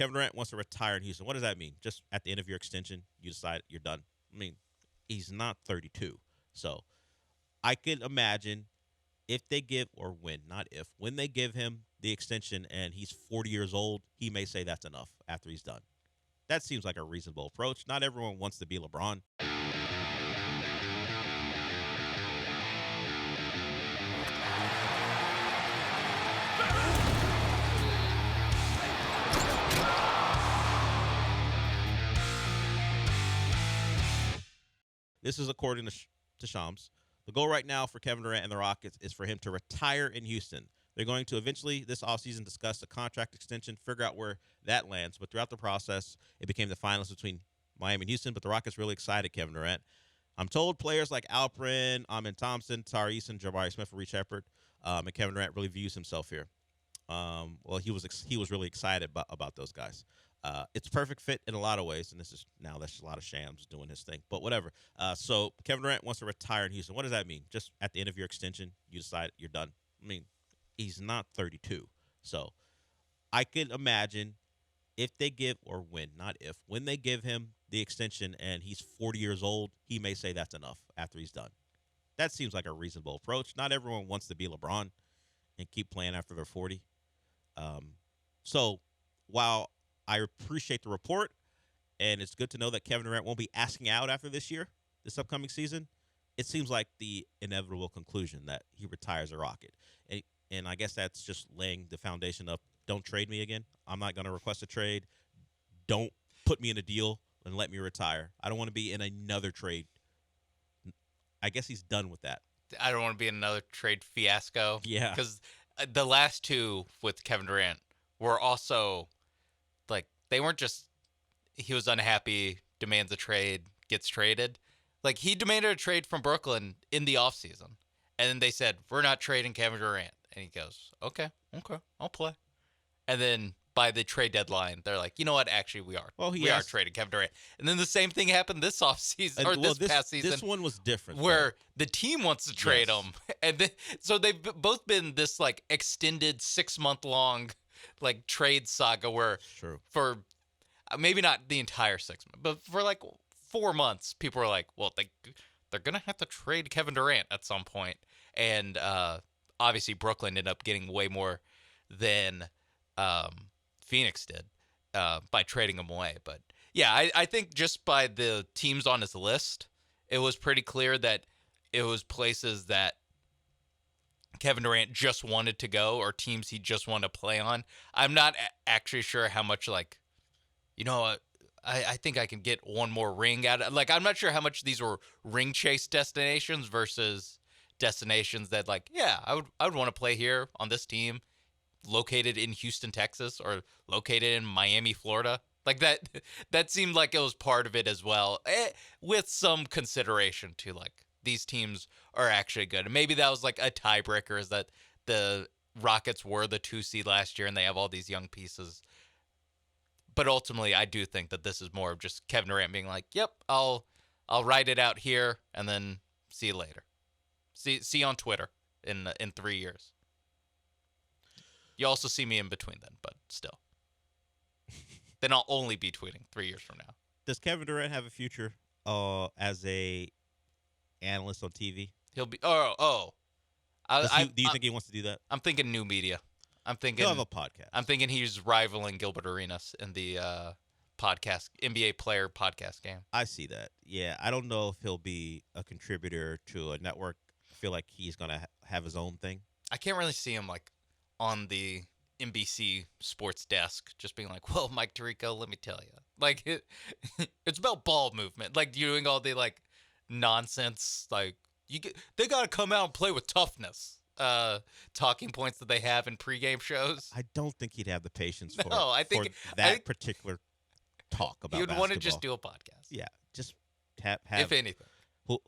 Kevin Durant wants to retire in Houston. What does that mean? Just at the end of your extension, you decide you're done. I mean, he's not 32. So I could imagine if they give, or when, not if, when they give him the extension and he's 40 years old, he may say that's enough after he's done. That seems like a reasonable approach. Not everyone wants to be LeBron. This is according to Shams. The goal right now for Kevin Durant and the Rockets is for him to retire in Houston. They're going to eventually, this offseason, discuss a contract extension, figure out where that lands. But throughout the process, it became the finals between Miami and Houston. But the Rockets really excited Kevin Durant. I'm told players like Alperen, Amin Thompson, Tari Eason, Jabari Smith, and Reed Shepard, and Kevin Durant really views himself here. Well, he was really excited about those guys. It's a perfect fit in a lot of ways, and that's just a lot of Shams doing his thing. But whatever. So Kevin Durant wants to retire in Houston. What does that mean? Just at the end of your extension, you decide you're done. I mean, he's not 32. So I could imagine if they give, or when, not if, when they give him the extension and he's 40 years old, he may say that's enough after he's done. That seems like a reasonable approach. Not everyone wants to be LeBron and keep playing after they're 40. So while I appreciate the report, and it's good to know that Kevin Durant won't be asking out after this upcoming season, it seems like the inevitable conclusion that he retires a Rocket. And I guess that's just laying the foundation of, don't trade me again. I'm not going to request a trade. Don't put me in a deal and let me retire. I don't want to be in another trade. I guess he's done with that. I don't want to be in another trade fiasco. Yeah. Because the last two with Kevin Durant were also, like, they weren't just he was unhappy, demands a trade, gets traded. Like, he demanded a trade from Brooklyn in the offseason. And then they said, we're not trading Kevin Durant. And he goes, okay, I'll play. And then by the trade deadline, they're like, you know what? Actually, we are. Well, we are trading Kevin Durant. And then the same thing happened this offseason, or this past season. This one was different. Where the team wants to trade him. And then, so they've both been this, like, extended 6-month-long, like, trade saga where for maybe not the entire 6 months, but for, like, 4 months, people were like, well, they're going to have to trade Kevin Durant at some point. And obviously, Brooklyn ended up getting way more than Phoenix did by trading him away. But yeah, I think just by the teams on his list, it was pretty clear that it was places that Kevin Durant just wanted to go, or teams he just wanted to play on. I'm not actually sure how much, like, you know, I think I can get one more ring out of, like, I'm not sure how much these were ring chase destinations versus destinations that, like, yeah, I would want to play here on this team located in Houston, Texas, or located in Miami, Florida. Like, that seemed like it was part of it as well, with some consideration to, like, these teams are actually good. And maybe that was like a tiebreaker, is that the Rockets were the 2 seed last year and they have all these young pieces. But ultimately, I do think that this is more of just Kevin Durant being like, yep, I'll ride it out here and then see you later. See you on Twitter in 3 years. You also see me in between then, but still. Then I'll only be tweeting 3 years from now. Does Kevin Durant have a future as a analyst on TV? He'll be. Do you think he wants to do that? I'm thinking new media. I'm thinking he'll have a podcast. I'm thinking he's rivaling Gilbert Arenas in the podcast NBA player podcast game. I see that. Yeah, I don't know if he'll be a contributor to a network. I feel like he's gonna have his own thing. I can't really see him like on the NBC sports desk, just being like, "Well, Mike Tirico, let me tell you, like it's about ball movement, like doing all the like nonsense, like they got to come out and play with toughness." Talking points that they have in pregame shows. I don't think he'd have the patience for particular talk about he would basketball. Want to just do a podcast. Yeah, just have if anything,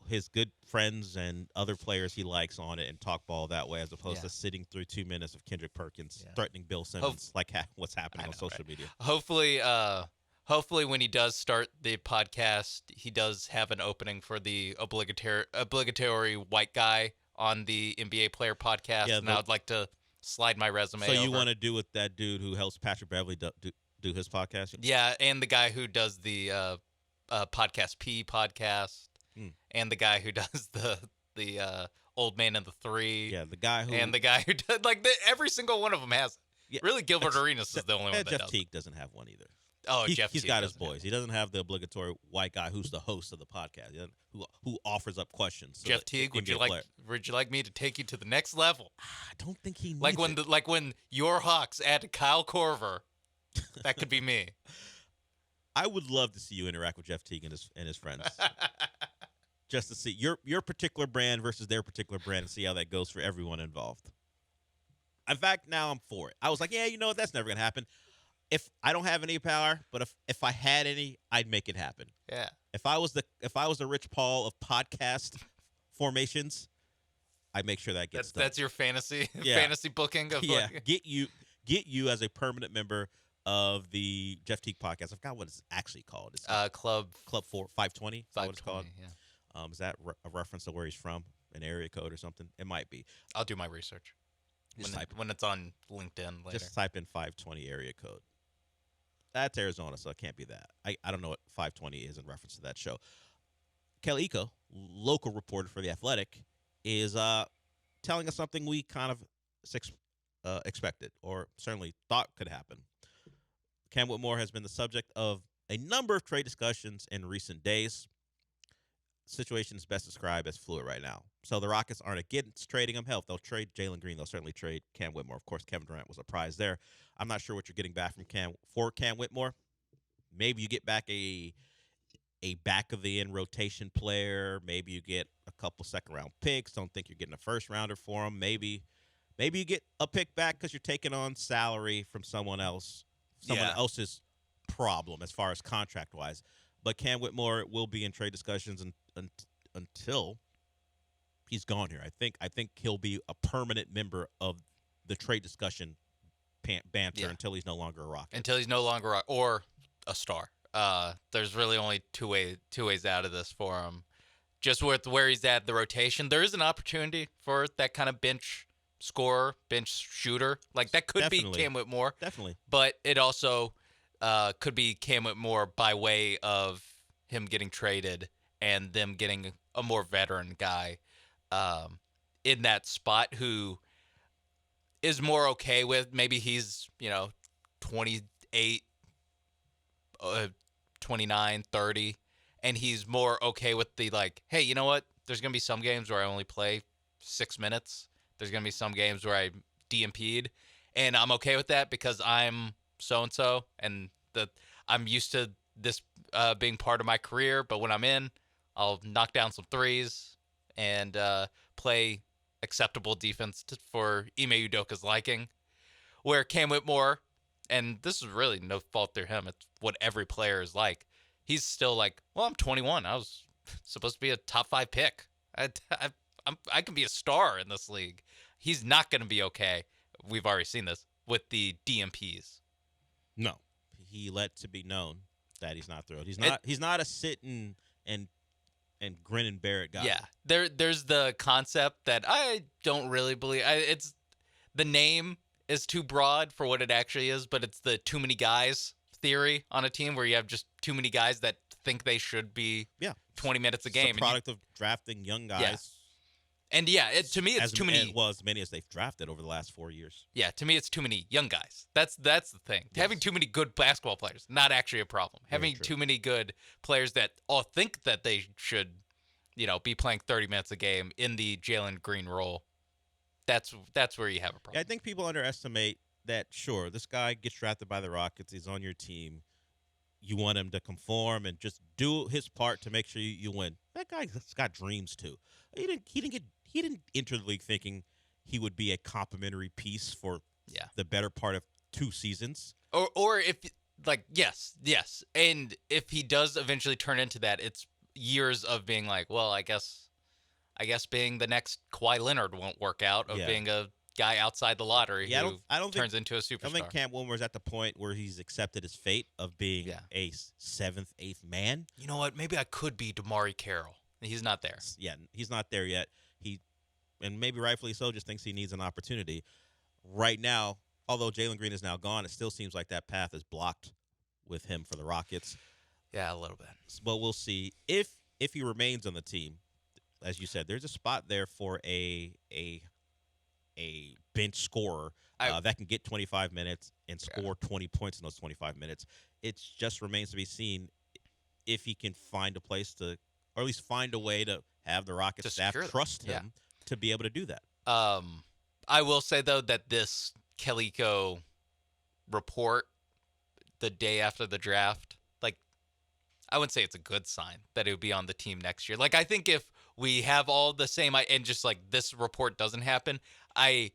his good friends and other players he likes on it and talk ball that way, as opposed to sitting through 2 minutes of Kendrick Perkins threatening Bill Simmons, like what's happening on social media. Hopefully, when he does start the podcast, he does have an opening for the obligatory white guy on the NBA player podcast, and I would like to slide my resume. So you want to do with that dude who helps Patrick Beverly do his podcast. Yeah, and the guy who does the podcast P podcast, and the guy who does the Old Man and the Three. Yeah, the guy who and the guy who does every single one of them has. Yeah, really, Gilbert Arenas is the only one that Jeff does. Teague doesn't have one either. Oh, Jeff he's Teague got his boys. He doesn't have the obligatory white guy who's the host of the podcast, who offers up questions. So Jeff Teague, would you like me to take you to the next level? I don't think he needs like when your Hawks add Kyle Korver. That could be me. I would love to see you interact with Jeff Teague and his friends. Just to see your particular brand versus their particular brand and see how that goes for everyone involved. In fact, now I'm for it. I was like, yeah, you know what? That's never going to happen. If I don't have any power, but if I had any, I'd make it happen. Yeah. If I was the Rich Paul of podcast formations, I'd make sure that gets done. That's your fantasy booking of get you as a permanent member of the Jeff Teague podcast. I forgot what it's actually called. It's Club 520. Is that what it's called? Yeah. Is that a reference to where he's from, an area code or something? It might be. I'll do my research when it's on LinkedIn later. Just type in 520 area code. That's Arizona, so it can't be that. I don't know what 520 is in reference to that show. Kelly Iko, local reporter for The Athletic, is telling us something we kind of expected or certainly thought could happen. Cam Whitmore has been the subject of a number of trade discussions in recent days. The situation is best described as fluid right now. So the Rockets aren't against trading him. Hell, if they'll trade Jalen Green, they'll certainly trade Cam Whitmore. Of course, Kevin Durant was a prize there. I'm not sure what you're getting back from Cam Whitmore. Maybe you get back a back of the end rotation player. Maybe you get a couple second round picks. Don't think you're getting a first rounder for him. Maybe you get a pick back because you're taking on salary from someone else's problem as far as contract wise. But Cam Whitmore will be in trade discussions until he's gone here. I think he'll be a permanent member of the trade discussion banter until he's no longer a Rocket. Until he's no longer or a star. There's really only two ways out of this for him. Just with where he's at the rotation, there is an opportunity for that kind of bench scorer, bench shooter. Like that could be Cam Whitmore. Definitely. But it also could be Cam Whitmore by way of him getting traded and them getting a more veteran guy in that spot who is more okay with maybe he's 28, 29, 30, and he's more okay with the hey, you know what? There's gonna be some games where I only play 6 minutes. There's gonna be some games where I DMP'd, and I'm okay with that because I'm so and so, and I'm used to this being part of my career. But when I'm in, I'll knock down some threes and play acceptable defense for Ime Udoka's liking. Where Cam Whitmore, and this is really no fault to him, it's what every player is like. He's still well, I'm 21. I was supposed to be a top 5 pick. I can be a star in this league. He's not going to be okay. We've already seen this with the DMPs. No, he let to be known that he's not thrilled. He's not a sit and grin and bear it guy. Yeah, there's the concept that I don't really believe. It's the name is too broad for what it actually is, but it's the too many guys theory on a team where you have just too many guys that think they should be 20 minutes a game. It's a product of drafting young guys. Yeah. And to me, it's too many. Well, as many as they've drafted over the last 4 years. Yeah, to me, it's too many young guys. That's the thing. Yes. Having too many good basketball players, not actually a problem. Having too many good players that all think that they should, be playing 30 minutes a game in the Jalen Green role. That's where you have a problem. Yeah, I think people underestimate that. Sure, this guy gets drafted by the Rockets. He's on your team. You want him to conform and just do his part to make sure you win. That guy's got dreams too. He didn't enter the league thinking he would be a complimentary piece for the better part of 2 seasons. Or if yes, and if he does eventually turn into that, it's years of being well, I guess being the next Kawhi Leonard won't work out. Of being a guy outside the lottery who turns into a superstar. I don't think Cam Whitmore's at the point where he's accepted his fate of being a 7th, 8th man. You know what? Maybe I could be DeMarre Carroll. He's not there. Yeah, he's not there yet. And maybe rightfully so, just thinks he needs an opportunity. Right now, although Jalen Green is now gone, it still seems like that path is blocked with him for the Rockets. Yeah, a little bit. But we'll see if he remains on the team. As you said, there's a spot there for a bench scorer that can get 25 minutes and score 20 points in those 25 minutes. It just remains to be seen if he can find a place to, or at least find a way to have the Rockets staff trust him to be able to do that. I will say, though, that this Calico report the day after the draft, like, I wouldn't say it's a good sign that it would be on the team next year. Like, I think if we have all the same, and just like this report doesn't happen, I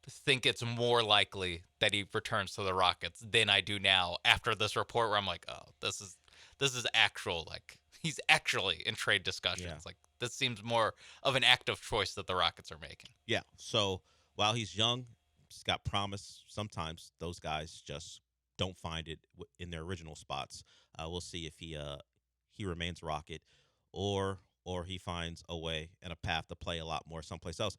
think it's more likely that he returns to the Rockets than I do now after this report, where I'm like, oh, this is actual, like, he's actually in trade discussions. Yeah. Like, this seems more of an active choice that the Rockets are making. Yeah. So while he's young, he's got promise. Sometimes those guys just don't find it in their original spots. We'll see if he remains Rocket, or he finds a way and a path to play a lot more someplace else.